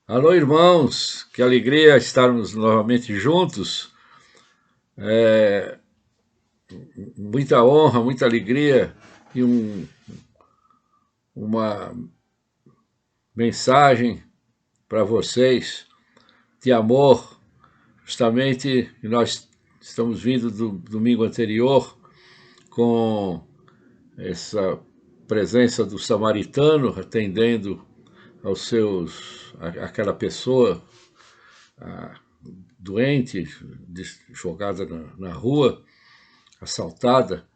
Alô, irmãos, que alegria estarmos novamente juntos. É, muita honra, muita alegria e uma mensagem para vocês de amor. Justamente nós estamos vindo do domingo anterior com essa presença do samaritano atendendo aos aquela pessoa doente, jogada na rua, assaltada.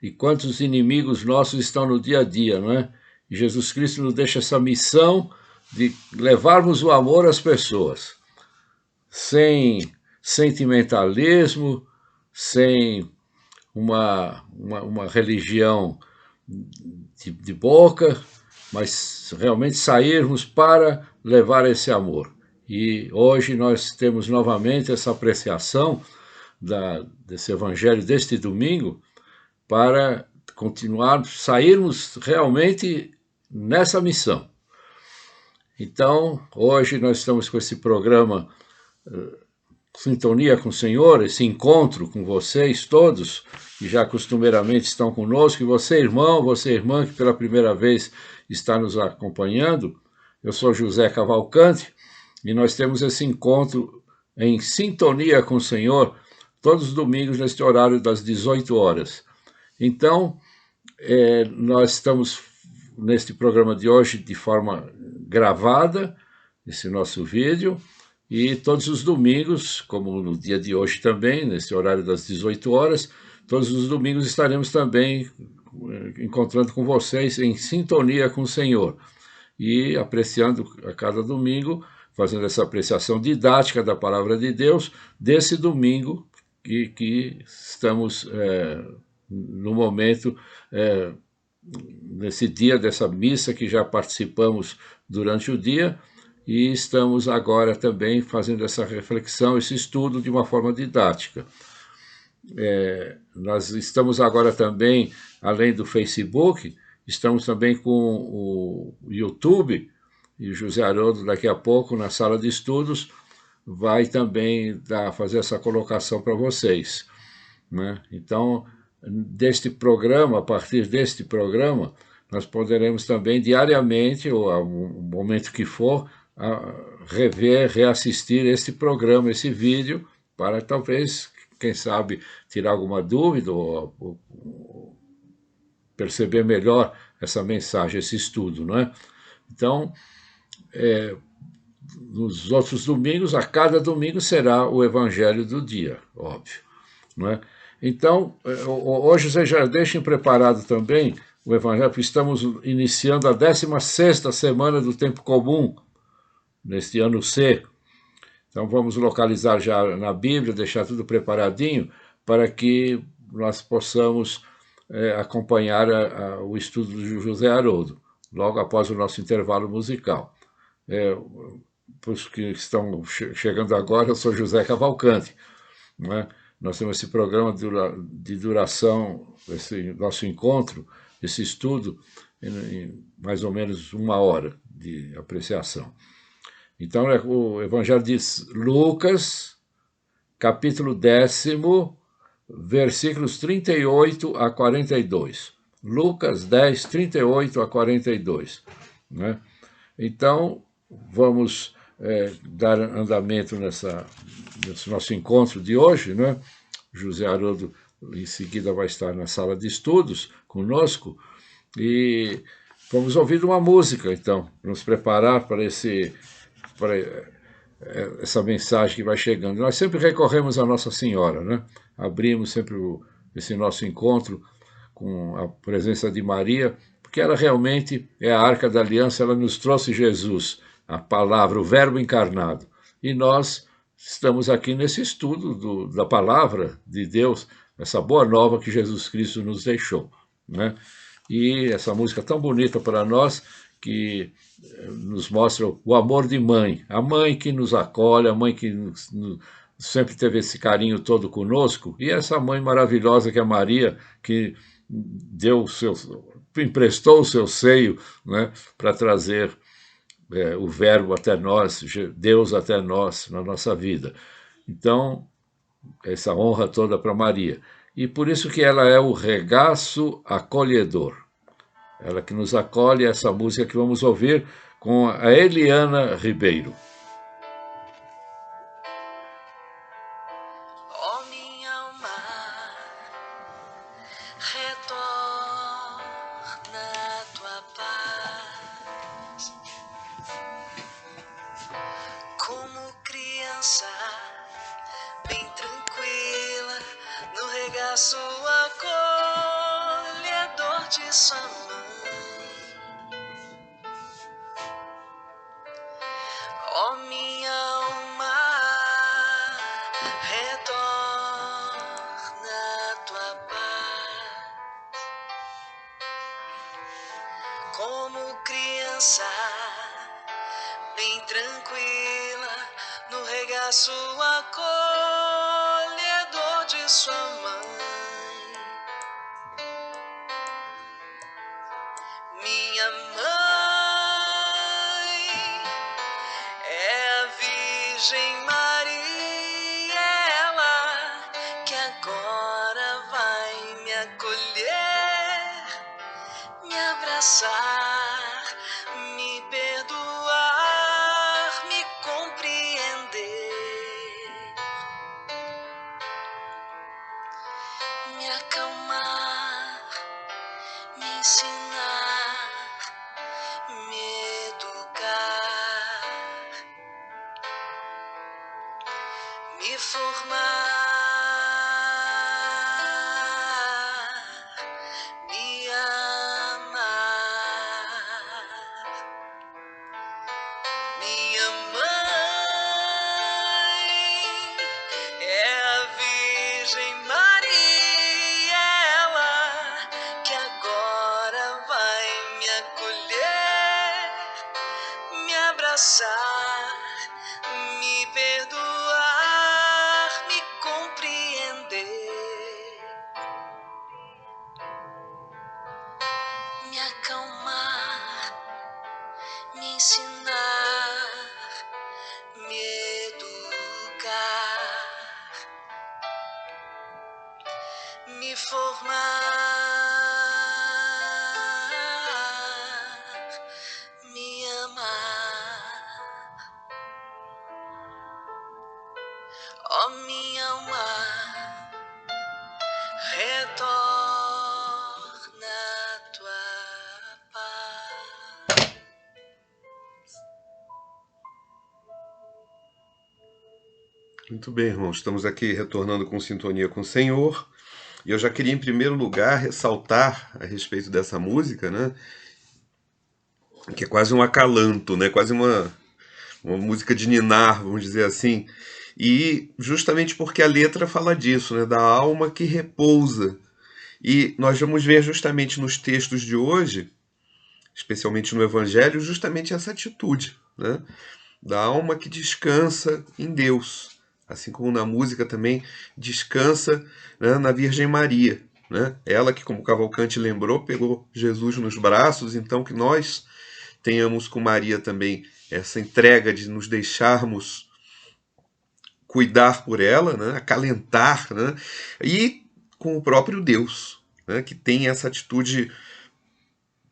E quantos inimigos nossos estão no dia a dia, não é? E Jesus Cristo nos deixa essa missão de levarmos o amor às pessoas, sem sentimentalismo, sem uma religião de boca, mas realmente sairmos para levar esse amor. E hoje nós temos novamente essa apreciação desse evangelho deste domingo, para continuar, sairmos realmente nessa missão. Então, hoje nós estamos com esse programa Sintonia com o Senhor, esse encontro com vocês todos, que já costumeiramente estão conosco, e você, irmão, você, irmã, que pela primeira vez está nos acompanhando. Eu sou José Cavalcante, e nós temos esse encontro em sintonia com o Senhor, todos os domingos, neste horário das 18 horas. Então, nós estamos neste programa de hoje de forma gravada, esse nosso vídeo, e todos os domingos, como no dia de hoje também, nesse horário das 18 horas, todos os domingos estaremos também encontrando com vocês em sintonia com o Senhor e apreciando a cada domingo, fazendo essa apreciação didática da palavra de Deus, desse domingo que estamos no momento, nesse dia dessa missa que já participamos durante o dia, e estamos agora também fazendo essa reflexão, esse estudo de uma forma didática. Nós estamos agora também, além do Facebook, estamos também com o YouTube, e o José Haroldo daqui a pouco, na sala de estudos, vai também fazer essa colocação para vocês, né? Então, deste programa, a partir deste programa, nós poderemos também diariamente, ou ao momento que for, rever, reassistir este programa, esse vídeo, para talvez, quem sabe, tirar alguma dúvida ou perceber melhor essa mensagem, esse estudo, não é? Então, nos outros domingos, a cada domingo será o evangelho do dia, óbvio, não é? Então, hoje vocês já deixem preparado também o evangelho, porque estamos iniciando a 16ª semana do tempo comum, neste ano C. Então vamos localizar já na Bíblia, deixar tudo preparadinho, para que nós possamos acompanhar o estudo do José Haroldo, logo após o nosso intervalo musical. Para os que estão chegando agora, eu sou José Cavalcante, não é? Nós temos esse programa de duração, esse nosso encontro, esse estudo, em mais ou menos 1 hora de apreciação. Então, o Evangelho diz Lucas, capítulo 10, versículos 38 a 42. Lucas 10, 38 a 42. Né? Então, vamos dar andamento nesse nosso encontro de hoje, né? José Haroldo em seguida vai estar na sala de estudos conosco e vamos ouvir uma música, então, nos preparar para essa mensagem que vai chegando. Nós sempre recorremos à Nossa Senhora, né? Abrimos sempre esse nosso encontro com a presença de Maria, porque ela realmente é a Arca da Aliança, ela nos trouxe Jesus, a palavra, o Verbo encarnado. E nós estamos aqui nesse estudo da palavra de Deus, essa boa nova que Jesus Cristo nos deixou, né? E essa música tão bonita para nós, que nos mostra o amor de mãe, a mãe que nos acolhe, a mãe que sempre teve esse carinho todo conosco, e essa mãe maravilhosa que é Maria, que emprestou o seu seio, né, para trazer o verbo até nós, Deus até nós, na nossa vida. Então, essa honra toda para Maria. E por isso que ela é o regaço acolhedor. Ela que nos acolhe, essa música que vamos ouvir com a Eliana Ribeiro. Ó minha alma, retorna à tua paz, como criança, bem tranquila, no regaço acolhedor de sua mãe. Ó minha alma, retorna à tua paz, como criança, bem tranquila, no regaço acolhedor de sua mãe. Minha mãe é a Virgem Maria, ela que agora vai me acolher, me abraçar, me perdoar, me compreender, me acalmar, me ensinar, me educar, me formar, me amar. Minha mãe é a Virgem Maria, ela que agora vai me acolher, me abraçar, me perdoar, me compreender, me acalmar, me ensinar, me educar, me formar, me amar. Ó minha alma, retorna à tua paz. Muito bem, irmãos. Estamos aqui retornando com Sintonia com o Senhor. E eu já queria, em primeiro lugar, ressaltar a respeito dessa música, né? Que é quase um acalanto, né? Quase uma música de ninar, vamos dizer assim. E justamente porque a letra fala disso, né? Da alma que repousa. E nós vamos ver justamente nos textos de hoje, especialmente no Evangelho, justamente essa atitude, né? Da alma que descansa em Deus. Assim como na música também descansa, né, na Virgem Maria. Né? Ela que, como Cavalcante lembrou, pegou Jesus nos braços, então que nós tenhamos com Maria também essa entrega de nos deixarmos cuidar por ela, né? Acalentar, né? E com o próprio Deus, né? Que tem essa atitude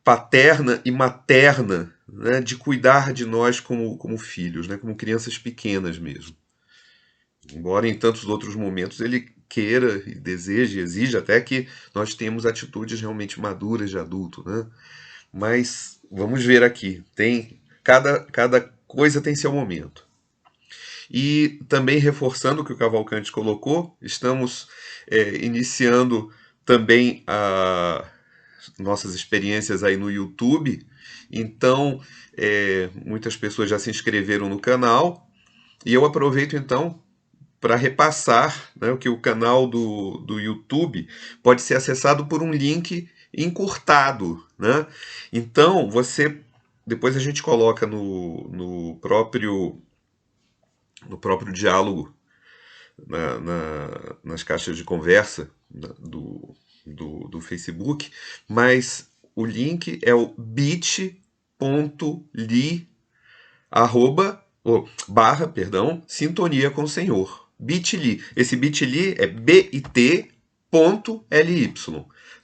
paterna e materna, né? De cuidar de nós como filhos, né? Como crianças pequenas mesmo. Embora em tantos outros momentos ele queira e deseje, exija até que nós tenhamos atitudes realmente maduras de adulto, né? Mas vamos ver aqui, tem cada coisa tem seu momento. E também reforçando o que o Cavalcante colocou, estamos iniciando também nossas experiências aí no YouTube. Então, muitas pessoas já se inscreveram no canal. E eu aproveito então para repassar, né, que o canal do YouTube pode ser acessado por um link encurtado. Né? Então, depois a gente coloca no próprio diálogo, nas caixas de conversa do Facebook, mas o link é o bit.ly Sintonia com o Senhor. Bit.ly. Esse bit.ly é bit.ly.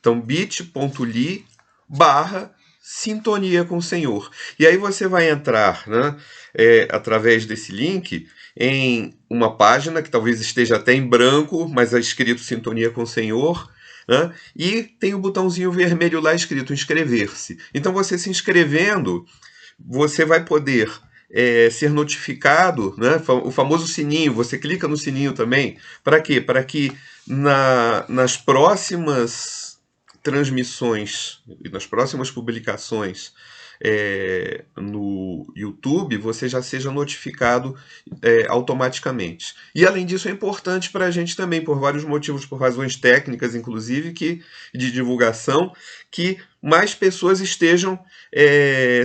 Então, bit.ly /Sintonia com o Senhor. E aí você vai entrar, né, através desse link em uma página que talvez esteja até em branco, mas é escrito Sintonia com o Senhor, né, e tem o botãozinho vermelho lá escrito inscrever-se. Então você se inscrevendo, você vai poder ser notificado, né, o famoso sininho, você clica no sininho também. Para quê? Para que nas próximas transmissões e nas próximas publicações no YouTube, você já seja notificado automaticamente. E além disso é importante para a gente também, por vários motivos, por razões técnicas, inclusive, de divulgação, que mais pessoas estejam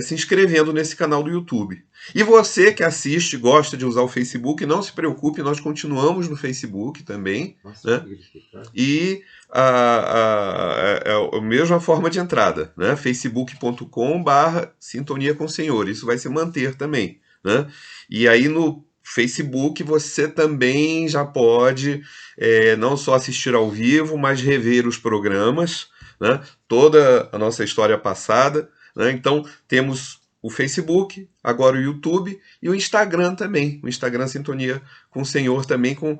se inscrevendo nesse canal do YouTube. E você que assiste, gosta de usar o Facebook, não se preocupe, nós continuamos no Facebook também. Nossa, né? E a mesma forma de entrada, né? facebook.com/Sintonia com o Senhor. Isso vai se manter também, né? E aí no Facebook você também já pode não só assistir ao vivo, mas rever os programas, né? Toda a nossa história passada, né? Então temos o Facebook, agora o YouTube e o Instagram também. O Instagram Sintonia com o Senhor também, com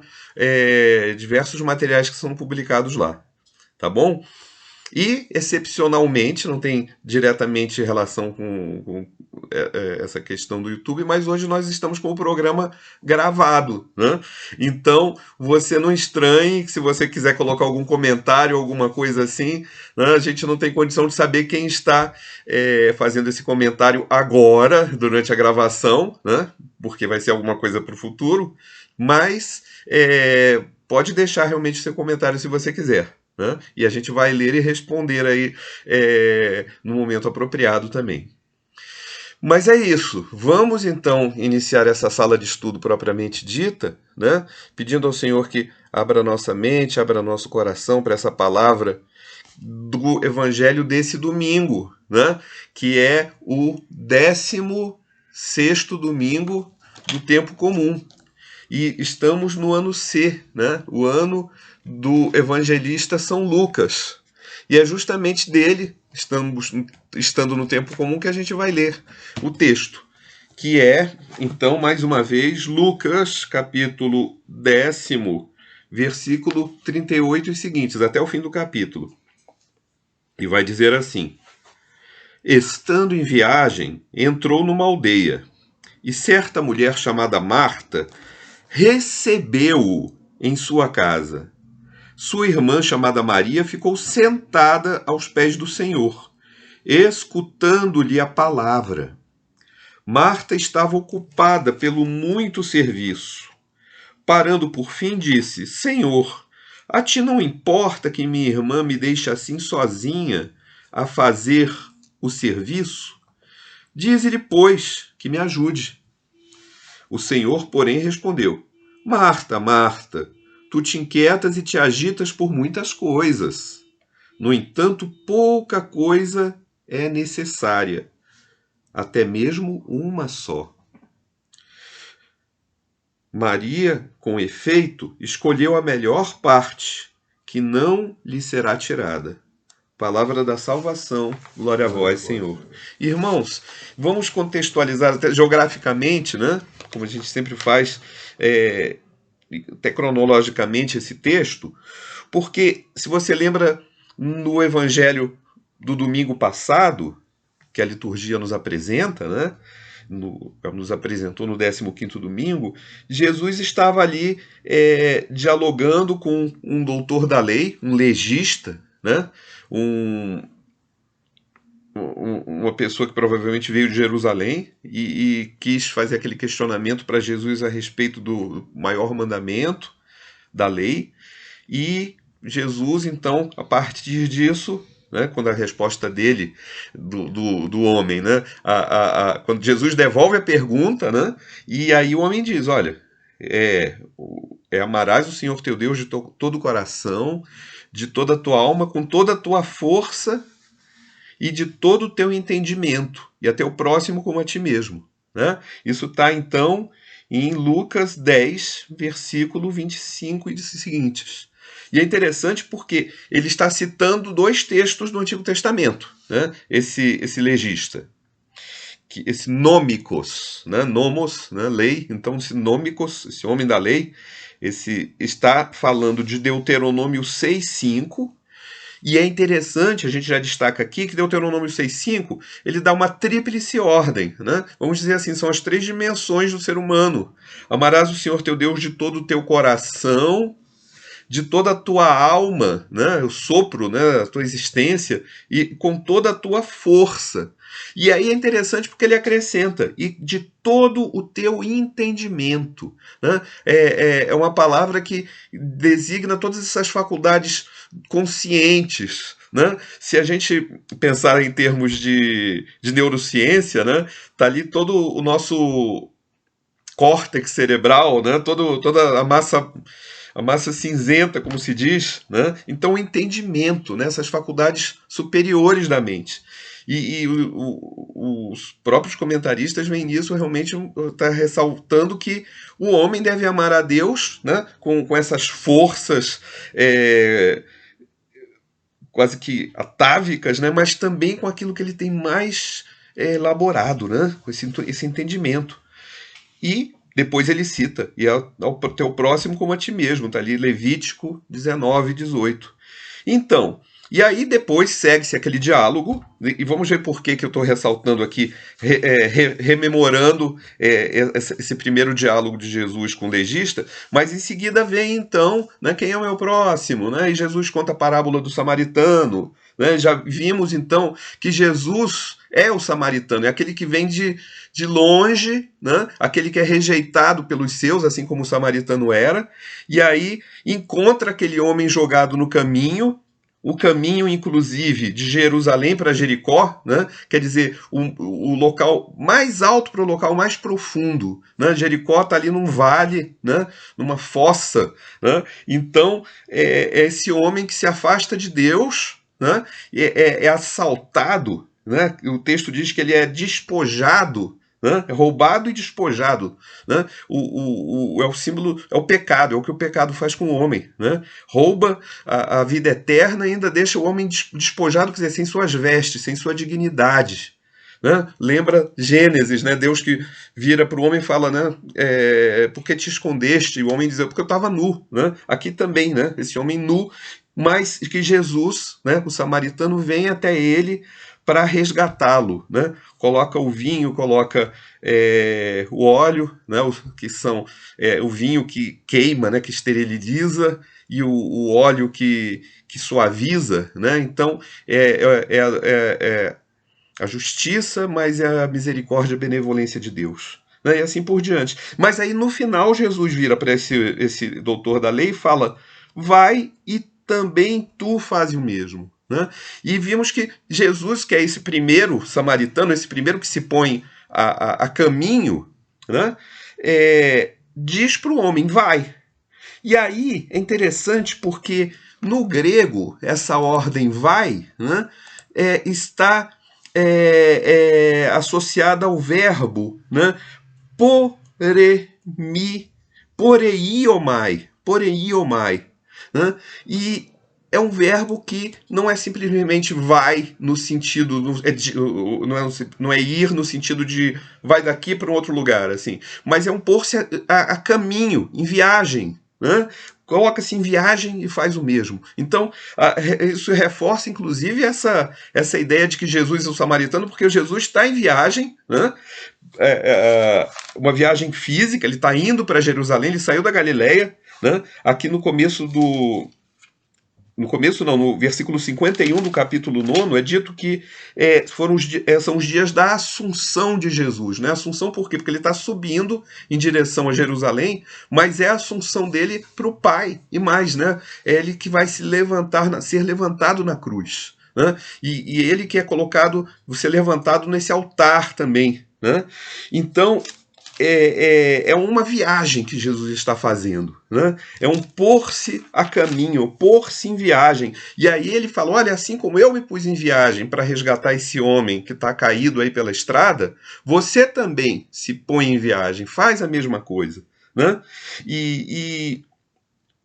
diversos materiais que são publicados lá. Tá bom? E, excepcionalmente, não tem diretamente relação com essa questão do YouTube, mas hoje nós estamos com o programa gravado, né? Então, você não estranhe se você quiser colocar algum comentário, alguma coisa assim, né? A gente não tem condição de saber quem está fazendo esse comentário agora, durante a gravação, né? Porque vai ser alguma coisa para o futuro, mas pode deixar realmente seu comentário se você quiser. Né? E a gente vai ler e responder aí no momento apropriado também. Mas é isso. Vamos então iniciar essa sala de estudo propriamente dita, né? Pedindo ao Senhor que abra nossa mente, abra nosso coração para essa palavra do Evangelho desse domingo, né? Que é o 16º domingo do tempo comum. E estamos no ano C, né? O ano do evangelista São Lucas. E é justamente dele, estando no tempo comum, que a gente vai ler o texto, que é, então, mais uma vez, Lucas, capítulo 10, versículo 38 e seguintes, até o fim do capítulo. E vai dizer assim: estando em viagem, entrou numa aldeia, e certa mulher chamada Marta recebeu-o em sua casa. Sua irmã, chamada Maria, ficou sentada aos pés do Senhor, escutando-lhe a palavra. Marta estava ocupada pelo muito serviço. Parando por fim, disse: Senhor, a ti não importa que minha irmã me deixe assim sozinha a fazer o serviço? Dize-lhe, pois, que me ajude. O Senhor, porém, respondeu: Marta, Marta, tu te inquietas e te agitas por muitas coisas. No entanto, pouca coisa é necessária, até mesmo uma só. Maria, com efeito, escolheu a melhor parte, que não lhe será tirada. Palavra da salvação, glória a vós, Senhor. Irmãos, vamos contextualizar até geograficamente, né? Como a gente sempre faz, até cronologicamente esse texto, porque se você lembra no evangelho do domingo passado, que a liturgia nos apresenta, né? Nos apresentou no 15º domingo, Jesus estava ali dialogando com um doutor da lei, um legista, né? Uma pessoa que provavelmente veio de Jerusalém e quis fazer aquele questionamento para Jesus a respeito do maior mandamento da lei. E Jesus, então, a partir disso, né, quando a resposta dele, do homem, né, quando Jesus devolve a pergunta, né, e aí o homem diz: olha, amarás o Senhor teu Deus de todo o coração, de toda a tua alma, com toda a tua força e de todo o teu entendimento, e até o próximo como a ti mesmo. né? Isso está, então, em Lucas 10, versículo 25 e seguintes. E é interessante porque ele está citando dois textos do Antigo Testamento, né? Esse legista. Esse nômicos, né? Nomos, né? Lei. Então, esse nômicos, esse homem da lei, está falando de Deuteronômio 6,5. E é interessante, a gente já destaca aqui, que Deuteronômio 6,5, ele dá uma tríplice ordem, né? Vamos dizer assim, são as três dimensões do ser humano. Amarás o Senhor teu Deus de todo o teu coração, de toda a tua alma, né? O sopro, né? A tua existência, e com toda a tua força. E aí é interessante porque ele acrescenta, e de todo o teu entendimento. Né? É uma palavra que designa todas essas faculdades conscientes. Né? Se a gente pensar em termos de neurociência, né? Tá ali todo o nosso córtex cerebral, né? Toda a massa cinzenta, como se diz, né? Então o entendimento, né? Essas faculdades superiores da mente. E os próprios comentaristas veem nisso, realmente está ressaltando que o homem deve amar a Deus, né? com essas forças quase que atávicas, né? Mas também com aquilo que ele tem mais elaborado, né? Com esse entendimento. E depois ele cita, e é o teu próximo como a ti mesmo, está ali Levítico 19, 18. Então, e aí depois segue-se aquele diálogo, e vamos ver por que eu estou ressaltando aqui, rememorando esse primeiro diálogo de Jesus com o legista, mas em seguida vem então, né, quem é o meu próximo, né, e Jesus conta a parábola do samaritano, né, já vimos então que Jesus é o samaritano, é aquele que vem de longe, né, aquele que é rejeitado pelos seus, assim como o samaritano era, e aí encontra aquele homem jogado no caminho, o caminho, inclusive, de Jerusalém para Jericó, né? Quer dizer, o local mais alto para o local mais profundo. Né? Jericó está ali num vale, né? Numa fossa. Né? Então, é esse homem que se afasta de Deus, né? É assaltado. Né? O texto diz que ele é despojado, né? É roubado e despojado. Né? É o símbolo, é o pecado, é o que o pecado faz com o homem. Né? Rouba a vida eterna e ainda deixa o homem despojado, quer dizer, sem suas vestes, sem sua dignidade. Né? Lembra Gênesis, né? Deus que vira para o homem e fala, né? Por que te escondeste? E o homem diz, porque eu estava nu. Né? Aqui também, né? Esse homem nu, mas que Jesus, né? O samaritano, vem até ele para resgatá-lo, né? Coloca o vinho, coloca o óleo, né? Que são o vinho que queima, né? Que esteriliza, e o óleo que suaviza, né? Então a justiça, mas é a misericórdia e a benevolência de Deus. Né? E assim por diante. Mas aí no final Jesus vira para esse doutor da lei e fala, vai e também tu fazes o mesmo. Né? E vimos que Jesus, que é esse primeiro samaritano, esse primeiro que se põe a caminho, né? Diz para o homem, vai. E aí é interessante porque no grego essa ordem vai, né? Está associada ao verbo, né? Poreiomai, né? E é um verbo que não é simplesmente vai no sentido, não é ir no sentido de vai daqui para um outro lugar, assim, mas é um pôr-se a caminho, em viagem, né? Coloca-se em viagem e faz o mesmo. Então, isso reforça, inclusive, essa ideia de que Jesus é o samaritano, porque Jesus está em viagem, né? Uma viagem física, ele está indo para Jerusalém, ele saiu da Galileia, né? Aqui no começo no versículo 51 do capítulo 9, é dito que são os dias da Assunção de Jesus. Né? Assunção por quê? Porque ele está subindo em direção a Jerusalém, mas é a assunção dele para o Pai. E mais, né? É ele que vai ser levantado na cruz. Né? E ele que é ser levantado nesse altar também. Né? Então, é uma viagem que Jesus está fazendo, né? É um pôr-se a caminho, pôr-se em viagem. E aí ele fala, olha, assim como eu me pus em viagem para resgatar esse homem que está caído aí pela estrada, você também se põe em viagem, faz a mesma coisa, né?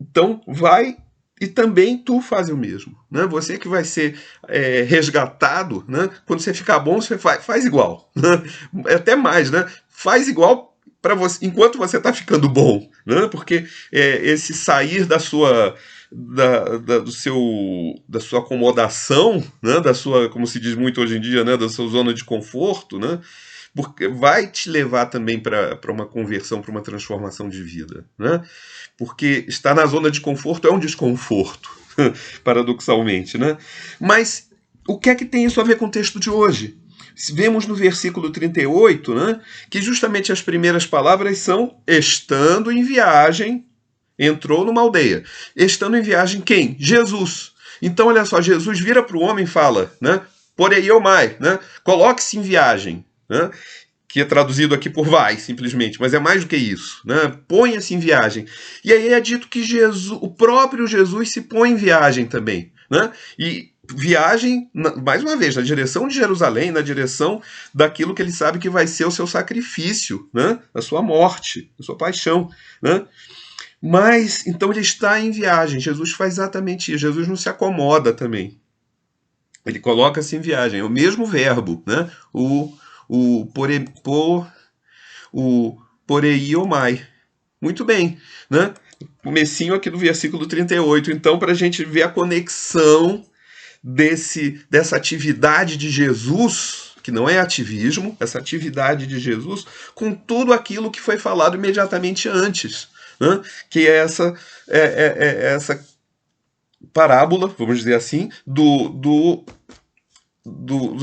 Então vai e também tu faz o mesmo, né? Você que vai ser resgatado, né? Quando você ficar bom, você faz igual, né? Até mais, né? Faz igual para você enquanto você está ficando bom, né? Porque esse sair da sua da sua acomodação, né? Da sua, como se diz muito hoje em dia, né? Da sua zona de conforto, né? Porque vai te levar também para uma conversão, para uma transformação de vida, né? Porque estar na zona de conforto é um desconforto, paradoxalmente, né? Mas o que é que tem isso a ver com o texto de hoje? Vemos no versículo 38, né, que justamente as primeiras palavras são estando em viagem, entrou numa aldeia. Estando em viagem quem? Jesus. Então, olha só, Jesus vira para o homem e fala, né, porém eu mais, né, coloque-se em viagem, né, que é traduzido aqui por vai, simplesmente, mas é mais do que isso, né? Ponha-se em viagem. E aí é dito que Jesus, o próprio Jesus se põe em viagem também, né? E viagem, mais uma vez, na direção de Jerusalém, na direção daquilo que ele sabe que vai ser o seu sacrifício, né? A sua morte, a sua paixão, né? Mas, então ele está em viagem, Jesus faz exatamente isso, Jesus não se acomoda também. Ele coloca-se em viagem, é o mesmo verbo, né? O poreiomai. Muito bem, né? Comecinho aqui do versículo 38. Então, para a gente ver a conexão dessa atividade de Jesus, que não é ativismo, essa atividade de Jesus, com tudo aquilo que foi falado imediatamente antes, né? Que é essa parábola, vamos dizer assim, do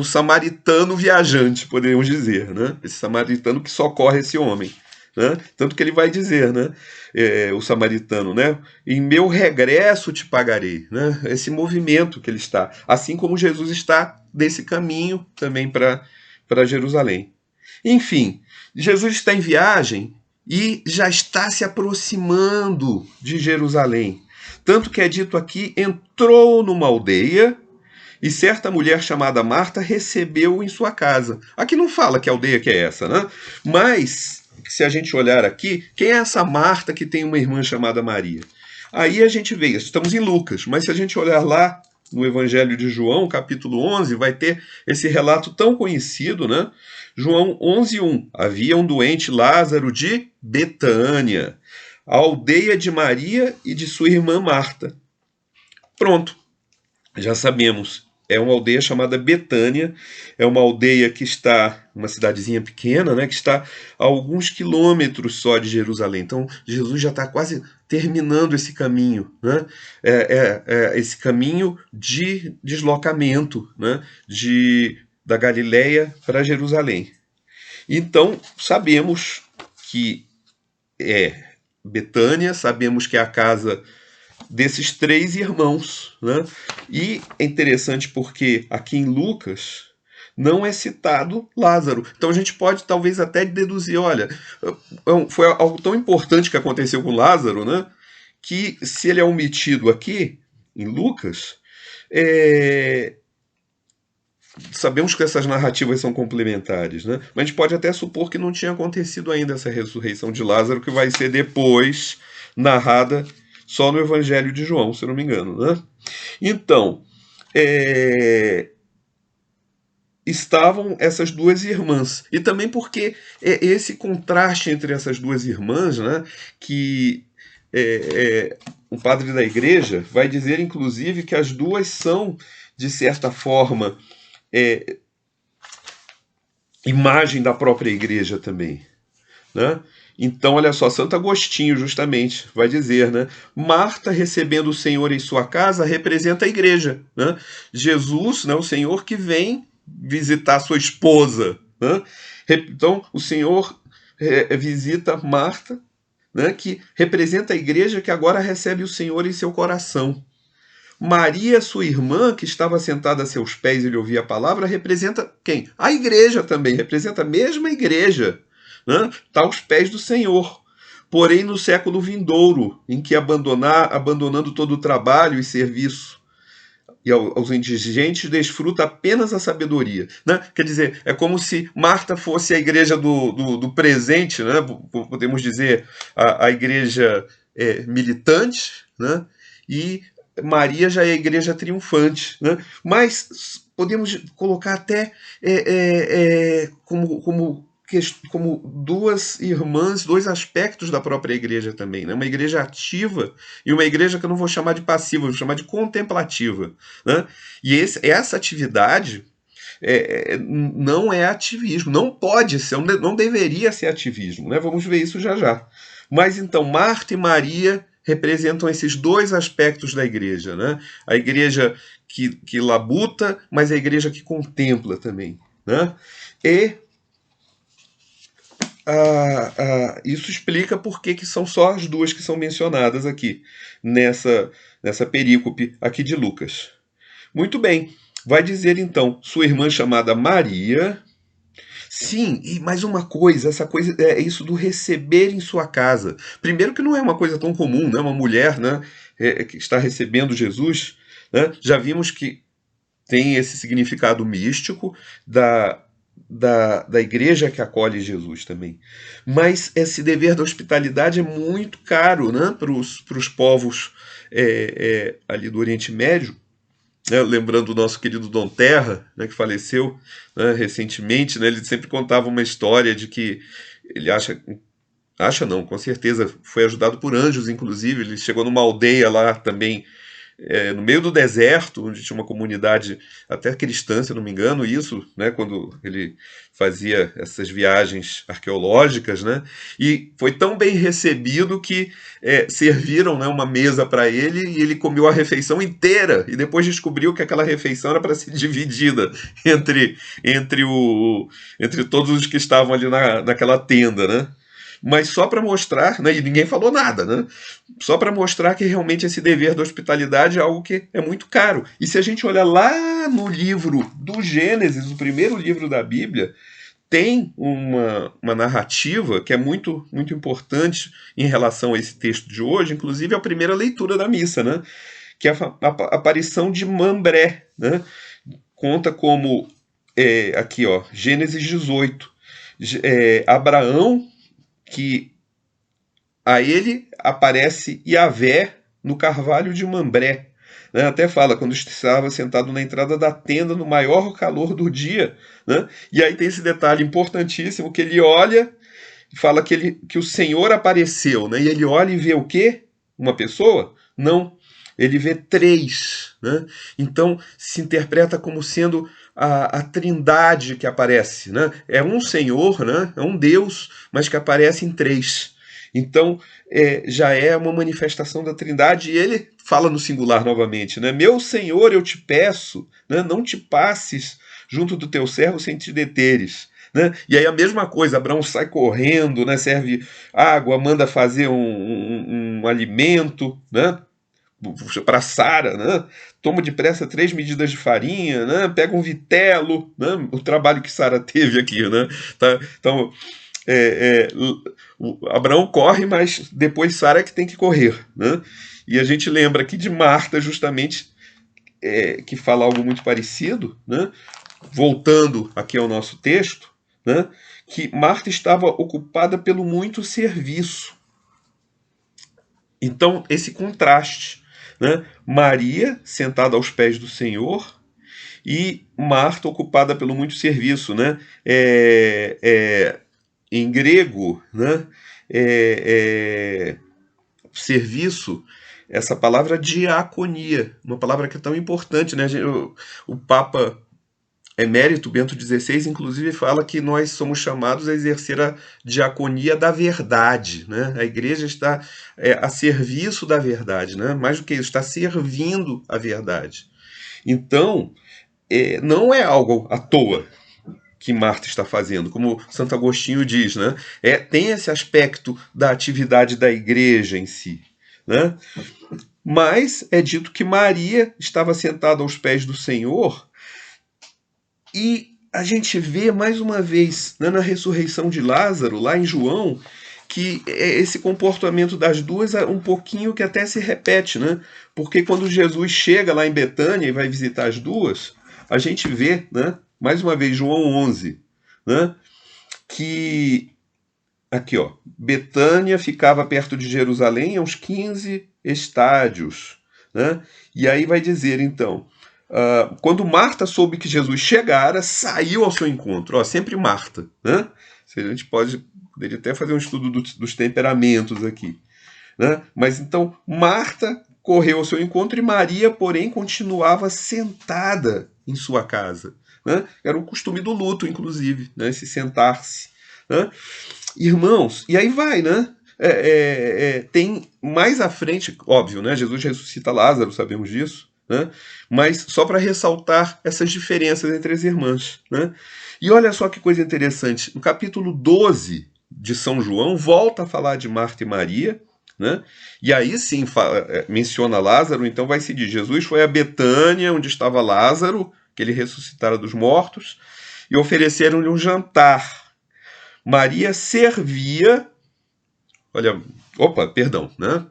samaritano viajante, podemos dizer, né? Esse samaritano que socorre esse homem, né? Tanto que ele vai dizer, né? O samaritano, né? Em meu regresso te pagarei, né? Esse movimento que ele está, assim como Jesus está desse caminho também para Jerusalém. Enfim, Jesus está em viagem e já está se aproximando de Jerusalém. Tanto que é dito aqui, entrou numa aldeia, e certa mulher chamada Marta recebeu-o em sua casa. Aqui não fala que aldeia que é essa, né? Mas, se a gente olhar aqui, quem é essa Marta que tem uma irmã chamada Maria? Aí a gente vê, estamos em Lucas, mas se a gente olhar lá no Evangelho de João, capítulo 11, vai ter esse relato tão conhecido, né? João 11:1. Havia um doente, Lázaro, de Betânia, a aldeia de Maria e de sua irmã Marta. Pronto, já sabemos. É uma aldeia chamada Betânia, é uma aldeia que está, uma cidadezinha pequena, né, que está a alguns quilômetros só de Jerusalém. Então, Jesus já está quase terminando esse caminho, né, esse caminho de deslocamento, né, da Galileia para Jerusalém. Então, sabemos que é Betânia, sabemos que é a casa desses três irmãos, né? E é interessante porque aqui em Lucas não é citado Lázaro. Então a gente pode talvez até deduzir, olha, foi algo tão importante que aconteceu com Lázaro, né? Que se ele é omitido aqui em Lucas, sabemos que essas narrativas são complementares, né? Mas a gente pode até supor que não tinha acontecido ainda essa ressurreição de Lázaro, que vai ser depois narrada só no Evangelho de João, se eu não me engano, né? Então, estavam essas duas irmãs. E também porque esse contraste entre essas duas irmãs, né, que o padre da igreja vai dizer, inclusive, que as duas são, de certa forma, imagem da própria igreja também, né? Então, olha só, Santo Agostinho, justamente, vai dizer, né? Marta, recebendo o Senhor em sua casa, representa a igreja, né? Jesus, né, o Senhor que vem visitar sua esposa, né? Então, o Senhor visita Marta, né, que representa a igreja que agora recebe o Senhor em seu coração. Maria, sua irmã, que estava sentada a seus pés e lhe ouvia a palavra, representa quem? A igreja também, representa a mesma igreja, né, está aos pés do Senhor. Porém, no século vindouro, em que abandonando todo o trabalho e serviço e aos indigentes, desfruta apenas a sabedoria. Né? Quer dizer, é como se Marta fosse a igreja do presente, né? Podemos dizer, a igreja militante, né? E Maria já é a igreja triunfante. Né? Mas podemos colocar até como duas irmãs, dois aspectos da própria igreja também, né? Uma igreja ativa e uma igreja que eu não vou chamar de passiva, vou chamar de contemplativa, né? E essa atividade não é ativismo, não pode ser, não deveria ser ativismo, né? Vamos ver isso já já. Mas então, Marta e Maria representam esses dois aspectos da igreja, né? A igreja que labuta, mas a igreja que contempla também, né? E isso explica por que são só as duas que são mencionadas aqui, nessa perícope aqui de Lucas. Muito bem, vai dizer então, sua irmã chamada Maria. Sim, e mais uma coisa, essa coisa é isso do receber em sua casa. Primeiro que não é uma coisa tão comum, né? Uma mulher, né, que está recebendo Jesus, né? Já vimos que tem esse significado místico da igreja que acolhe Jesus também. Mas esse dever da hospitalidade é muito caro, né, para os povos ali do Oriente Médio. Né, lembrando o nosso querido Dom Terra, né, que faleceu, né, recentemente, né, ele sempre contava uma história de que ele acha não, com certeza foi ajudado por anjos, inclusive. Ele chegou numa aldeia lá também, no meio do deserto, onde tinha uma comunidade até cristã, se eu não me engano, isso, né, quando ele fazia essas viagens arqueológicas, né, e foi tão bem recebido que serviram, né, uma mesa para ele e ele comeu a refeição inteira e depois descobriu que aquela refeição era para ser dividida entre todos os que estavam ali naquela tenda, né? Mas só para mostrar, né, e ninguém falou nada, né? Só para mostrar que realmente esse dever da hospitalidade é algo que é muito caro. E se a gente olhar lá no livro do Gênesis, o primeiro livro da Bíblia, tem uma narrativa que é muito, muito importante em relação a esse texto de hoje, inclusive a primeira leitura da missa, né? Que é a aparição de Mambré, né? Conta como, aqui, ó, Gênesis 18, Abraão, que a ele aparece Yahvé no carvalho de Mambré. Né? Até fala, quando estava sentado na entrada da tenda, no maior calor do dia. Né? E aí tem esse detalhe importantíssimo, que ele olha e fala que o Senhor apareceu. Né? E ele olha e vê o quê? Uma pessoa? Não. Ele vê três. Né? Então se interpreta como sendo a trindade que aparece. Né? É um Senhor, né? É um Deus, mas que aparece em três. Então já é uma manifestação da trindade, e ele fala no singular novamente, né? Meu Senhor, eu te peço, né? Não te passes junto do teu servo sem te deteres. Né? E aí a mesma coisa, Abraão sai correndo, né? Serve água, manda fazer um alimento, né? Para Sara, né? Toma depressa 3 medidas de farinha, né? Pega um vitelo, né? O trabalho que Sara teve aqui, né? Tá? Então Abraão corre, mas depois Sara é que tem que correr, né? E a gente lembra aqui de Marta, justamente, que fala algo muito parecido, né? Voltando aqui ao nosso texto, né? Que Marta estava ocupada pelo muito serviço. Então, esse contraste, né? Maria sentada aos pés do Senhor e Marta ocupada pelo muito serviço, né? Em grego, né? Serviço, essa palavra diaconia, uma palavra que é tão importante, né? O Papa Emérito Bento XVI, inclusive, fala que nós somos chamados a exercer a diaconia da verdade, né? A igreja está a serviço da verdade, né? Mais do que isso, está servindo a verdade. Então, não é algo à toa que Marta está fazendo, como Santo Agostinho diz, né? Tem esse aspecto da atividade da igreja em si, né? Mas é dito que Maria estava sentada aos pés do Senhor e a gente vê mais uma vez, né, na ressurreição de Lázaro, lá em João, que esse comportamento das duas é um pouquinho que até se repete, né? Porque quando Jesus chega lá em Betânia e vai visitar as duas, a gente vê, né, mais uma vez, João 11, né, que aqui, ó, Betânia ficava perto de Jerusalém a uns 15 estádios, né? E aí vai dizer, então, quando Marta soube que Jesus chegara, saiu ao seu encontro. Ó, sempre Marta, né? A gente poderia até fazer um estudo dos temperamentos aqui, né? Mas então, Marta correu ao seu encontro e Maria, porém, continuava sentada em sua casa, né? Era o costume do luto, inclusive, né? Se sentar-se, né? Irmãos, e aí vai, né? Tem mais à frente, óbvio, né? Jesus ressuscita Lázaro, sabemos disso, né? Mas só para ressaltar essas diferenças entre as irmãs, né? E olha só que coisa interessante, no capítulo 12 de São João, volta a falar de Marta e Maria, né? E aí sim menciona Lázaro, então vai se dizer, Jesus foi a Betânia, onde estava Lázaro, que ele ressuscitara dos mortos, e ofereceram-lhe um jantar. Maria servia, né?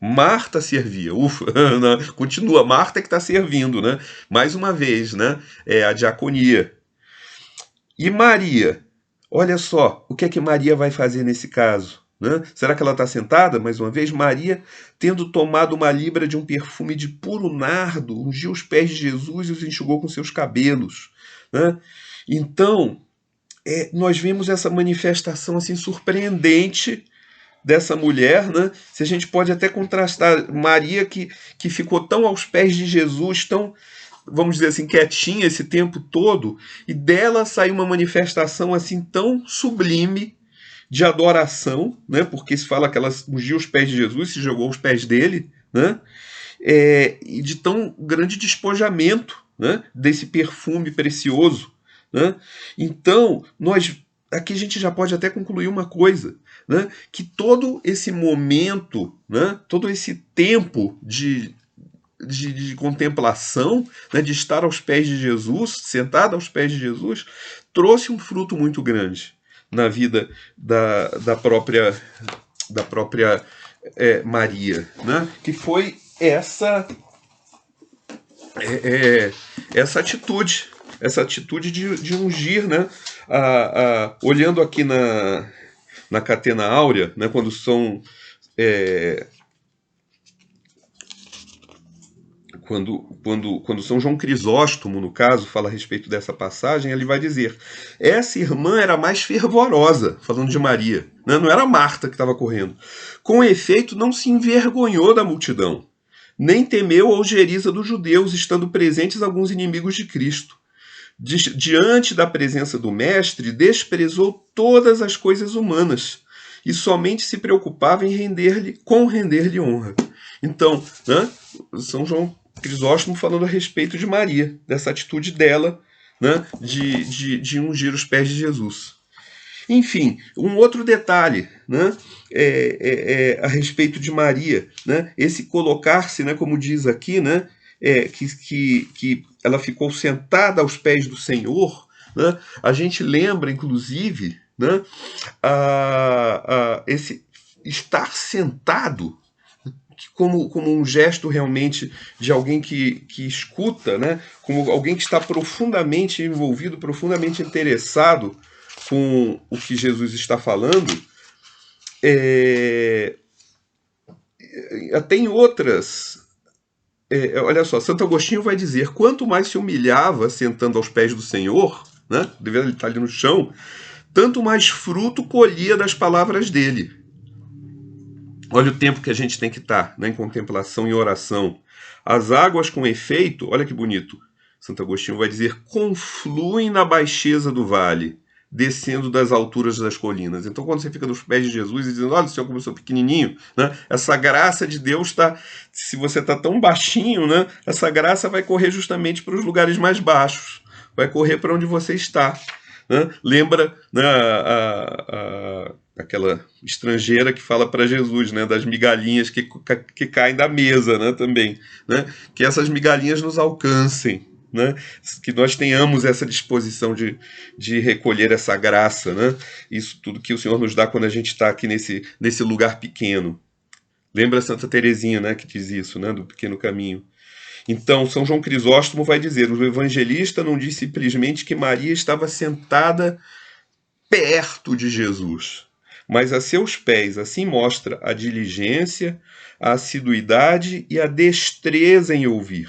Marta servia, continua, Marta que está servindo, né? Mais uma vez, né? É a diaconia. E Maria, olha só, o que é que Maria vai fazer nesse caso? Né? Será que ela está sentada? Mais uma vez, Maria, tendo tomado uma libra de um perfume de puro nardo, ungiu os pés de Jesus e os enxugou com seus cabelos. Né? Então, nós vemos essa manifestação assim surpreendente dessa mulher, né? Se a gente pode até contrastar Maria que ficou tão aos pés de Jesus, tão, vamos dizer assim, quietinha esse tempo todo, e dela saiu uma manifestação assim tão sublime de adoração, né? Porque se fala que ela ungiu os pés de Jesus, se jogou aos pés dele, né? E de tão grande despojamento, né? Desse perfume precioso, né? Então, aqui a gente já pode até concluir uma coisa, né? Que todo esse momento, né? Todo esse tempo de contemplação, né? De estar aos pés de Jesus, sentado aos pés de Jesus, trouxe um fruto muito grande na vida da própria Maria, né? Que foi essa atitude de ungir, né? Olhando aqui na Catena Áurea, né? Quando são quando São João Crisóstomo, no caso, fala a respeito dessa passagem, ele vai dizer, essa irmã era mais fervorosa, falando de Maria, né? Não era Marta que estava correndo. Com efeito, não se envergonhou da multidão, nem temeu a algeriza dos judeus, estando presentes alguns inimigos de Cristo. Diante da presença do Mestre, desprezou todas as coisas humanas e somente se preocupava em render-lhe honra. Então, né, São João Crisóstomo falando a respeito de Maria, dessa atitude dela, né, de ungir os pés de Jesus. Enfim, um outro detalhe, né, a respeito de Maria, né, esse colocar-se, né, como diz aqui, né, que ela ficou sentada aos pés do Senhor, né, a gente lembra, inclusive, né, esse estar sentado como um gesto realmente de alguém que escuta, né, como alguém que está profundamente envolvido, profundamente interessado com o que Jesus está falando. Tem outras. Olha só, Santo Agostinho vai dizer, quanto mais se humilhava sentando aos pés do Senhor, né, devendo ele estar ali no chão, tanto mais fruto colhia das palavras dele. Olha o tempo que a gente tem que estar, né, em contemplação e oração. As águas com efeito, olha que bonito, Santo Agostinho vai dizer, confluem na baixeza do vale, descendo das alturas das colinas. Então, quando você fica nos pés de Jesus e dizendo, olha, Senhor, como eu sou pequenininho, né, essa graça de Deus está, se você está tão baixinho, né, essa graça vai correr justamente para os lugares mais baixos, vai correr para onde você está. Né? Lembra, né, aquela estrangeira que fala para Jesus, né, das migalhinhas que caem da mesa, né, também, né, que essas migalhinhas nos alcancem, né? Que nós tenhamos essa disposição de recolher essa graça, né? Isso tudo que o Senhor nos dá quando a gente está aqui nesse lugar pequeno. Lembra Santa Teresinha, né, que diz isso, né, do pequeno caminho. Então, São João Crisóstomo vai dizer: o evangelista não diz simplesmente que Maria estava sentada perto de Jesus, mas a seus pés. Assim mostra a diligência, a assiduidade e a destreza em ouvir,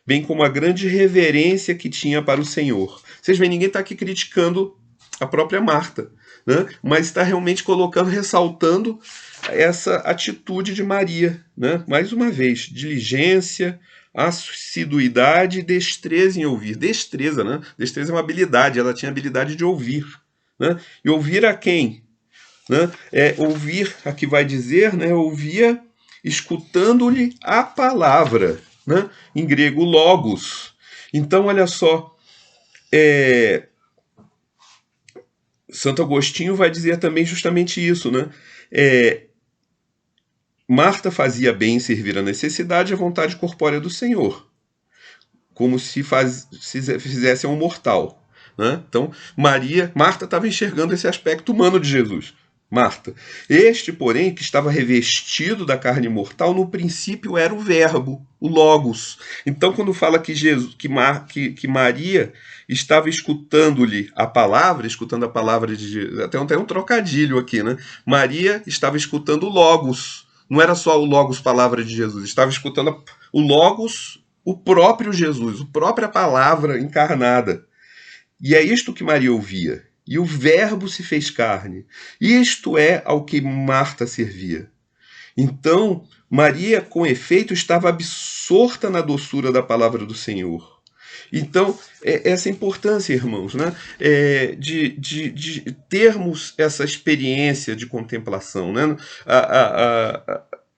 bem como a grande reverência que tinha para o Senhor. Vocês veem, ninguém está aqui criticando a própria Marta, né? Mas está realmente colocando, ressaltando essa atitude de Maria, né? Mais uma vez, diligência, assiduidade e destreza em ouvir. Destreza, né? Destreza é uma habilidade, ela tinha a habilidade de ouvir, né? E ouvir a quem? Né? Ouvir, aqui vai dizer, né? Ouvia escutando-lhe a palavra, né? Em grego, logos. Então, olha só, Santo Agostinho vai dizer também justamente isso, né? Marta fazia bem em servir a necessidade e a vontade corpórea do Senhor, como se fizesse a um mortal, né? Então, Marta estava enxergando esse aspecto humano de Jesus. Marta. Este, porém, que estava revestido da carne mortal, no princípio era o verbo, o logos. Então, quando fala que Maria estava escutando-lhe a palavra, escutando a palavra de Jesus, até um trocadilho aqui, né? Maria estava escutando o logos. Não era só o logos, palavra de Jesus, estava escutando o logos, o próprio Jesus, a própria palavra encarnada. E é isto que Maria ouvia. E o verbo se fez carne. Isto é ao que Marta servia. Então, Maria, com efeito, estava absorta na doçura da palavra do Senhor. Então, essa importância, irmãos, né? De termos essa experiência de contemplação, né?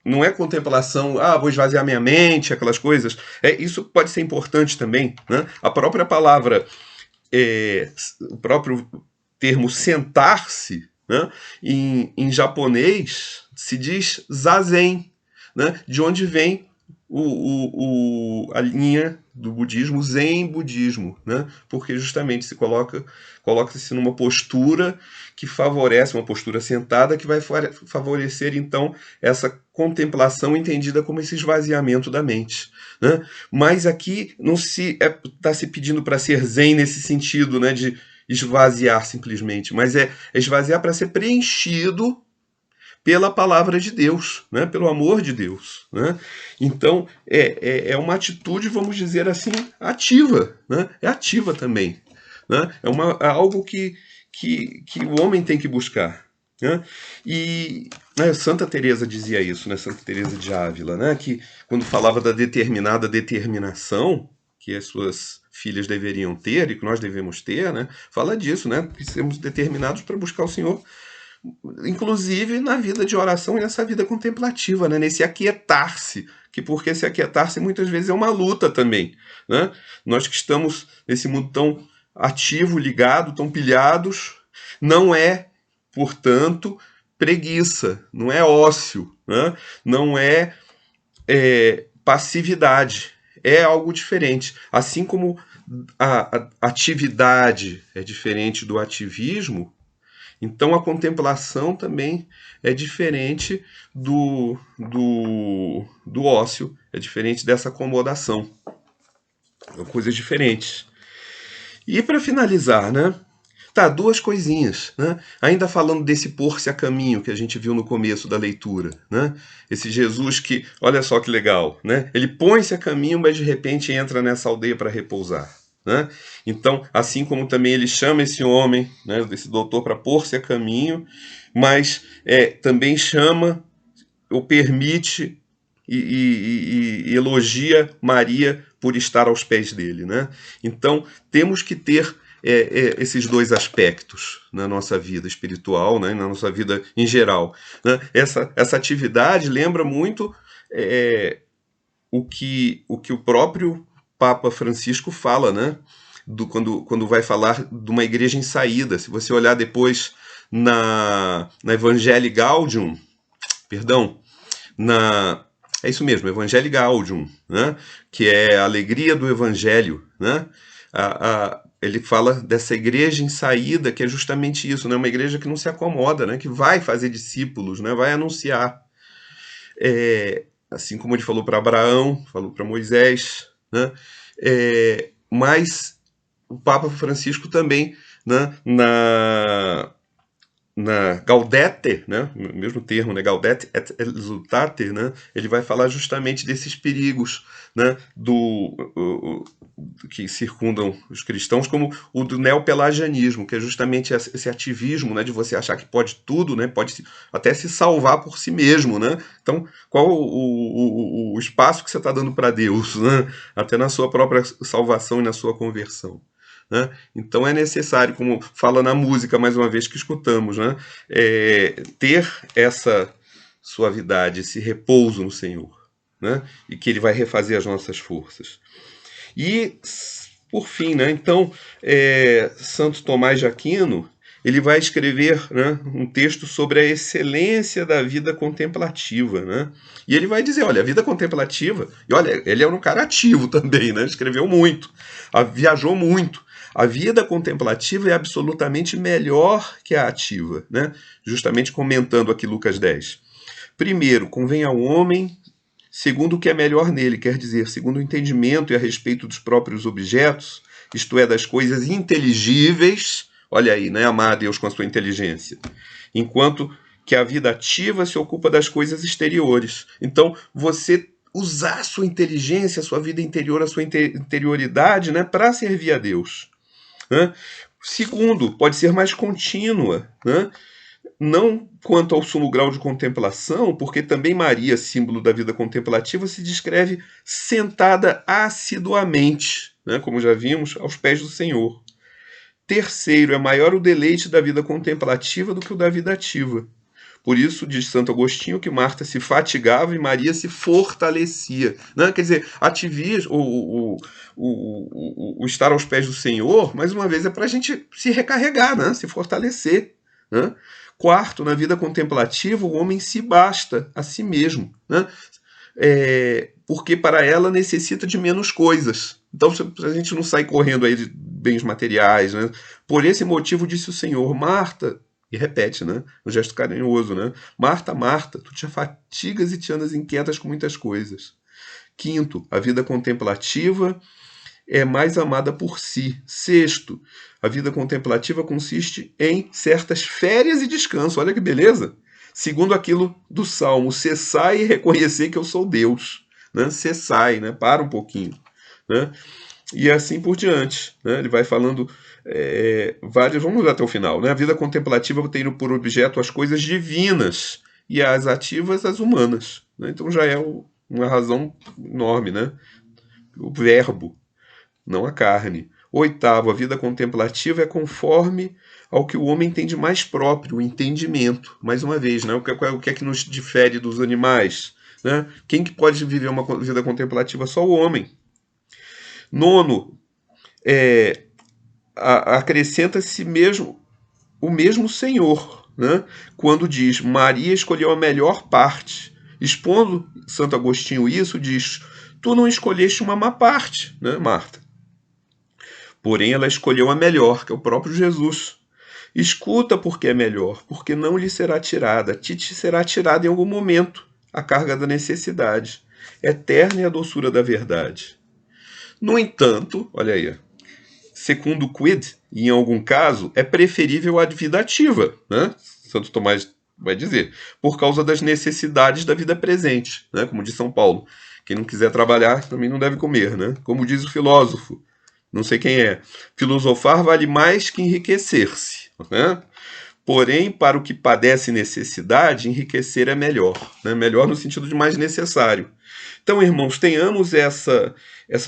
Não é contemplação, vou esvaziar minha mente, aquelas coisas. Isso pode ser importante também, né? A própria palavra, o próprio termo sentar-se, né? Em japonês se diz zazen, né? De onde vem a linha do budismo, Zen budismo, né? Porque justamente se coloca-se numa postura que favorece, uma postura sentada, que vai favorecer então essa contemplação entendida como esse esvaziamento da mente, né? Mas aqui não está se pedindo para ser Zen nesse sentido, né, de esvaziar simplesmente, mas é esvaziar para ser preenchido pela palavra de Deus, né? Pelo amor de Deus, né? Então, é uma atitude, vamos dizer assim, ativa, né? É ativa também, né? É algo que o homem tem que buscar, né? E Santa Teresa dizia isso, né? Santa Teresa de Ávila, né? Que quando falava da determinada determinação que as suas filhas deveriam ter e que nós devemos ter, né? Fala disso, né? Que sermos determinados para buscar o Senhor, inclusive na vida de oração e nessa vida contemplativa, né? Nesse aquietar-se, porque esse aquietar-se muitas vezes é uma luta também, né? Nós que estamos nesse mundo tão ativo, ligado, tão pilhados, não é, portanto, preguiça, não é ócio, né? Não é passividade, é algo diferente. Assim como a atividade é diferente do ativismo, então a contemplação também é diferente do ócio, é diferente dessa acomodação. São coisas diferentes. E para finalizar, né? Duas coisinhas, né? Ainda falando desse pôr-se a caminho que a gente viu no começo da leitura, né? Esse Jesus que, olha só que legal, né? Ele põe-se a caminho, mas de repente entra nessa aldeia para repousar, né? Então, assim como também ele chama esse homem, né, esse doutor, para pôr-se a caminho, mas também chama ou permite e elogia Maria por estar aos pés dele, né? Então, temos que ter esses dois aspectos na nossa vida espiritual, né, na nossa vida em geral, né? Essa atividade lembra muito o que o próprio Papa Francisco fala, né? Quando vai falar de uma igreja em saída. Se você olhar depois na Evangelii Gaudium, perdão, É isso mesmo, Evangelii Gaudium, né? Que é a alegria do Evangelho, né? Ele fala dessa igreja em saída, que é justamente isso, né? Uma igreja que não se acomoda, né? Que vai fazer discípulos, né? Vai anunciar. Assim como ele falou para Abraão, falou para Moisés, né? Mas o Papa Francisco também, né? Na Gaudete, né, o mesmo termo, né, Gaudete et Exsultate, né, ele vai falar justamente desses perigos, né, que circundam os cristãos, como o do neopelagianismo, que é justamente esse ativismo, né, de você achar que pode tudo, né, pode até se salvar por si mesmo, né? Então, qual o espaço que você está dando para Deus, né, até na sua própria salvação e na sua conversão? Né? Então é necessário, como fala na música, mais uma vez que escutamos, né? Ter essa suavidade, esse repouso no Senhor, né? E que Ele vai refazer as nossas forças. E, por fim, né? Então, Santo Tomás de Aquino, ele vai escrever, né, um texto sobre a excelência da vida contemplativa, né? E ele vai dizer, olha, a vida contemplativa, e olha, ele é um cara ativo também, né? Escreveu muito, viajou muito. A vida contemplativa é absolutamente melhor que a ativa, né? Justamente comentando aqui Lucas 10. Primeiro, convém ao homem, segundo o que é melhor nele, quer dizer, segundo o entendimento e a respeito dos próprios objetos, isto é, das coisas inteligíveis, olha aí, né, amar a Deus com a sua inteligência, enquanto que a vida ativa se ocupa das coisas exteriores. Então, você usar a sua inteligência, a sua vida interior, a sua interioridade, né, para servir a Deus. Né? Segundo, pode ser mais contínua, né? Não quanto ao sumo grau de contemplação, porque também Maria, símbolo da vida contemplativa, se descreve sentada assiduamente, né? Como já vimos, aos pés do Senhor. Terceiro, é maior o deleite da vida contemplativa do que o da vida ativa. Por isso, diz Santo Agostinho, que Marta se fatigava e Maria se fortalecia. Né? Quer dizer, ativismo, o estar aos pés do Senhor, mais uma vez, é para a gente se recarregar, né? Se fortalecer. Né? Quarto, na vida contemplativa, o homem se basta a si mesmo. Né? Porque para ela necessita de menos coisas. Então, a gente não sai correndo aí de bens materiais. Né? Por esse motivo, disse o Senhor, Marta... E repete, né? Um gesto carinhoso, né? Marta, Marta, tu te fatigas e te andas inquietas com muitas coisas. Quinto, a vida contemplativa é mais amada por si. Sexto, a vida contemplativa consiste em certas férias e descanso. Olha que beleza! Segundo aquilo do Salmo, cessai e reconhecer que eu sou Deus. Né? Cessai, né? Para um pouquinho. Né? E assim por diante. Né? Ele vai falando... vamos até o final, né? A vida contemplativa tem por objeto as coisas divinas e as ativas as humanas, né? Então já é uma razão enorme, né? O verbo, não a carne. Oitavo, a vida contemplativa é conforme ao que o homem tem de mais próprio, o entendimento. Mais uma vez, né? O que é que nos difere dos animais? Né? Quem que pode viver uma vida contemplativa? Só o homem. Nono, acrescenta-se mesmo o mesmo Senhor, né? Quando diz, Maria escolheu a melhor parte. Expondo Santo Agostinho isso, diz, tu não escolheste uma má parte, né, Marta? Porém, ela escolheu a melhor, que é o próprio Jesus. Escuta porque é melhor, porque não lhe será tirada, te será tirada em algum momento a carga da necessidade. Eterna é a doçura da verdade. No entanto, olha aí, secundo quid, e em algum caso, é preferível a vida ativa, né? Santo Tomás vai dizer, por causa das necessidades da vida presente, né? Como diz São Paulo, quem não quiser trabalhar também não deve comer, né? Como diz o filósofo, não sei quem é, filosofar vale mais que enriquecer-se, né? Porém, para o que padece necessidade, enriquecer é melhor, né? Melhor no sentido de mais necessário. Então, irmãos, tenhamos essa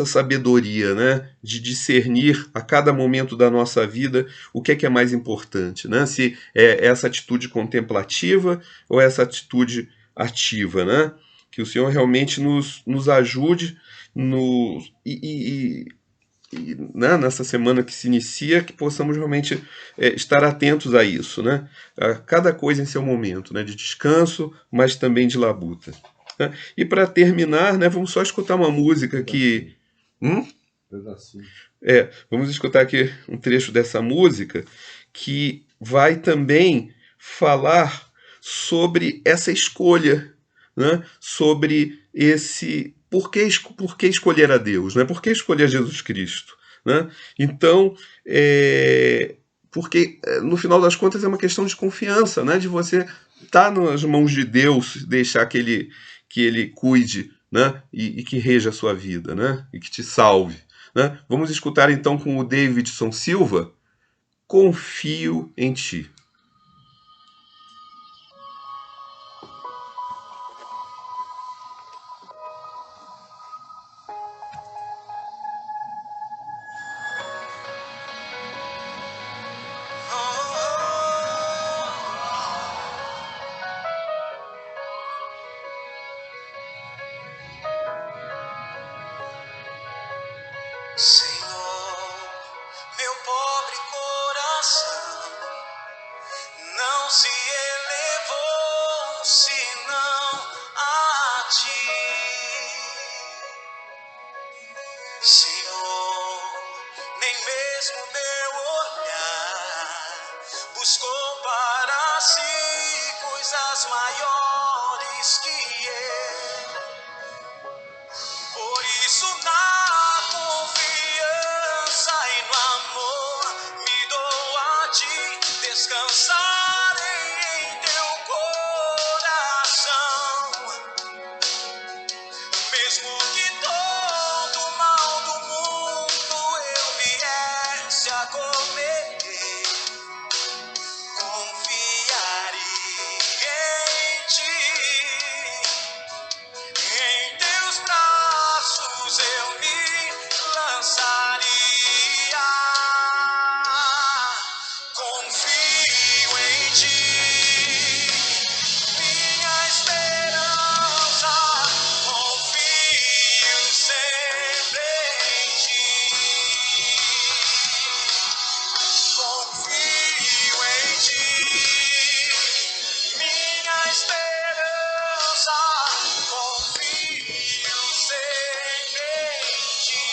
sabedoria, né, de discernir a cada momento da nossa vida o que é mais importante, né? Se é essa atitude contemplativa ou essa atitude ativa, né? Que o Senhor realmente nos ajude né, nessa semana que se inicia, que possamos realmente estar atentos a isso, né? A cada coisa em seu momento, né? De descanso, mas também de labuta. né? E para terminar, né, vamos só escutar uma música que... Pedacinho. Vamos escutar aqui um trecho dessa música que vai também falar sobre essa escolha, né? Sobre esse por que escolher a Deus, né? Por que escolher Jesus Cristo, né? Então, porque no final das contas é uma questão de confiança, né? De você estar nas mãos de Deus, deixar que ele cuide, né? E que reja a sua vida, né? E que te salve, né? Vamos escutar então com o Davidson Silva, Confio em Ti. Senhor, meu pobre coração não se elevou senão a ti. Senhor, nem mesmo meu olhar buscou para si coisas maiores que eu. Por isso, na confiança e no amor, me dou a ti, descansarei em teu coração. Mesmo que todo o mal do mundo eu viesse a cometer, confiarei em ti. Em teus braços eu me lançaria. Confio em ti, minha esperança. Confio sempre em ti. Confio em ti, minha esperança. Confio sempre em ti.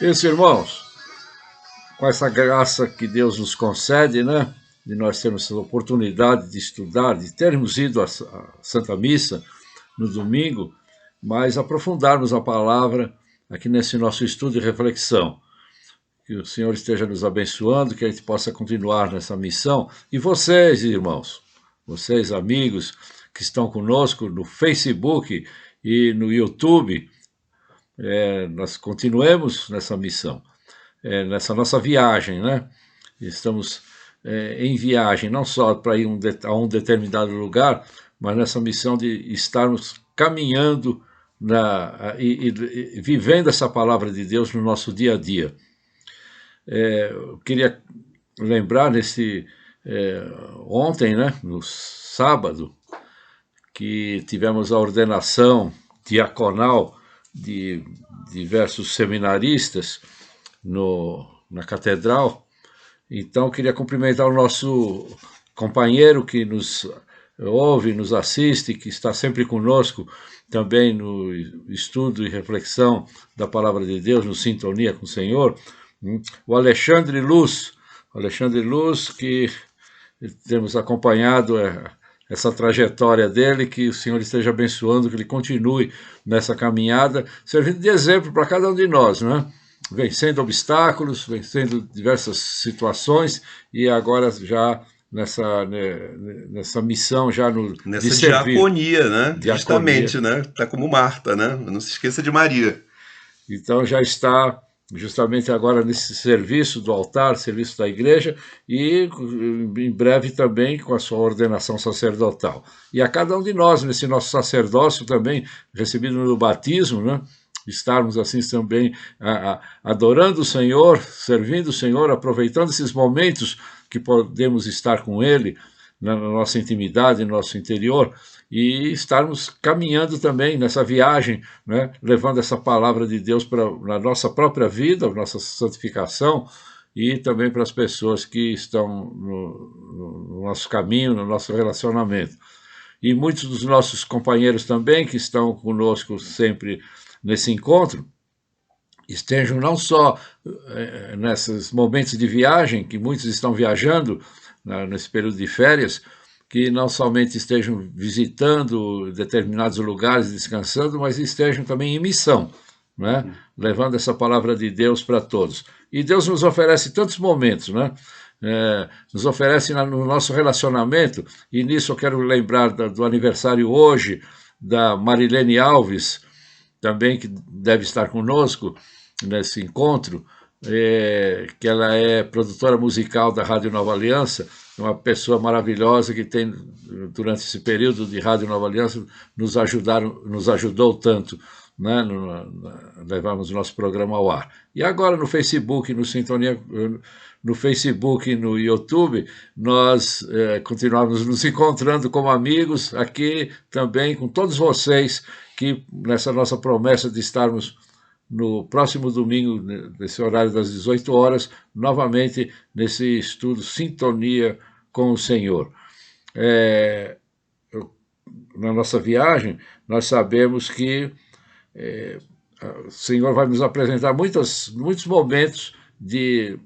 Isso, irmãos, com essa graça que Deus nos concede, né, de nós termos essa oportunidade de estudar, de termos ido à Santa Missa no domingo, mas aprofundarmos a palavra aqui nesse nosso estudo e reflexão. Que o Senhor esteja nos abençoando, que a gente possa continuar nessa missão. E vocês, irmãos, vocês, amigos, que estão conosco no Facebook e no YouTube, nós continuemos nessa missão, nessa nossa viagem, né? Estamos em viagem, não só para ir a um determinado lugar, mas nessa missão de estarmos caminhando e vivendo essa palavra de Deus no nosso dia a dia. Eu queria lembrar ontem, né, no sábado, que tivemos a ordenação diaconal de diversos seminaristas na catedral. Então, queria cumprimentar o nosso companheiro que nos ouve, nos assiste, que está sempre conosco também no estudo e reflexão da Palavra de Deus, no Sintonia com o Senhor, o Alexandre Luz, que temos acompanhado essa trajetória dele, que o Senhor esteja abençoando, que ele continue nessa caminhada, servindo de exemplo para cada um de nós, né? Vencendo obstáculos, vencendo diversas situações, e agora já nessa missão, já nessa diaconia, né? Justamente, né? Tá como Marta, né? Não se esqueça de Maria. Então já está justamente agora nesse serviço do altar, serviço da igreja, e em breve também com a sua ordenação sacerdotal. E a cada um de nós, nesse nosso sacerdócio também, recebido no batismo, né? Estarmos assim também adorando o Senhor, servindo o Senhor, aproveitando esses momentos que podemos estar com Ele, na nossa intimidade, no nosso interior, e estarmos caminhando também nessa viagem, né, levando essa palavra de Deus na nossa própria vida, nossa santificação, e também para as pessoas que estão no nosso caminho, no nosso relacionamento. E muitos dos nossos companheiros também, que estão conosco sempre nesse encontro, estejam não só nesses momentos de viagem, que muitos estão viajando nesse período de férias, que não somente estejam visitando determinados lugares, descansando, mas estejam também em missão, né? Levando essa palavra de Deus para todos. E Deus nos oferece tantos momentos, né? Nos oferece no nosso relacionamento, e nisso eu quero lembrar do aniversário hoje da Marilene Alves, também que deve estar conosco nesse encontro, que ela é produtora musical da Rádio Nova Aliança, uma pessoa maravilhosa que tem, durante esse período de Rádio Nova Aliança, nos ajudou tanto, né, levamos o nosso programa ao ar. E agora no Facebook, no Facebook e no YouTube, nós continuamos nos encontrando como amigos aqui também com todos vocês, que nessa nossa promessa de estarmos no próximo domingo, nesse horário das 18 horas, novamente nesse estudo Sintonia com o Senhor. Na nossa viagem, nós sabemos que o Senhor vai nos apresentar muitos momentos de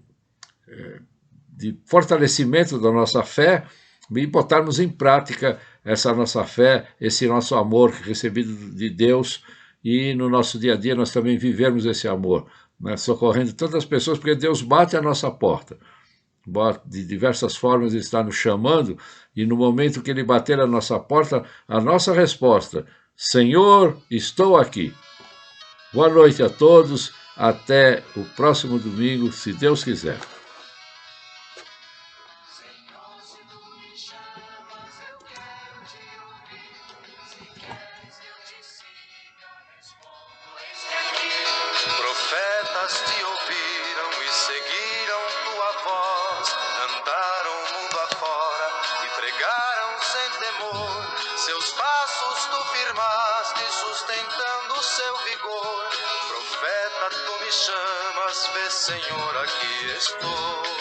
fortalecimento da nossa fé e botarmos em prática essa nossa fé, esse nosso amor recebido de Deus, e no nosso dia a dia nós também vivemos esse amor, né, socorrendo tantas pessoas, porque Deus bate à nossa porta. De diversas formas Ele está nos chamando, e no momento que Ele bater à nossa porta, a nossa resposta: Senhor, estou aqui. Boa noite a todos, até o próximo domingo, se Deus quiser. Profetas te ouviram e seguiram tua voz, andaram o mundo afora e pregaram sem temor. Seus passos tu firmaste, sustentando seu vigor. Profeta, tu me chamas, vê, Senhor, aqui estou.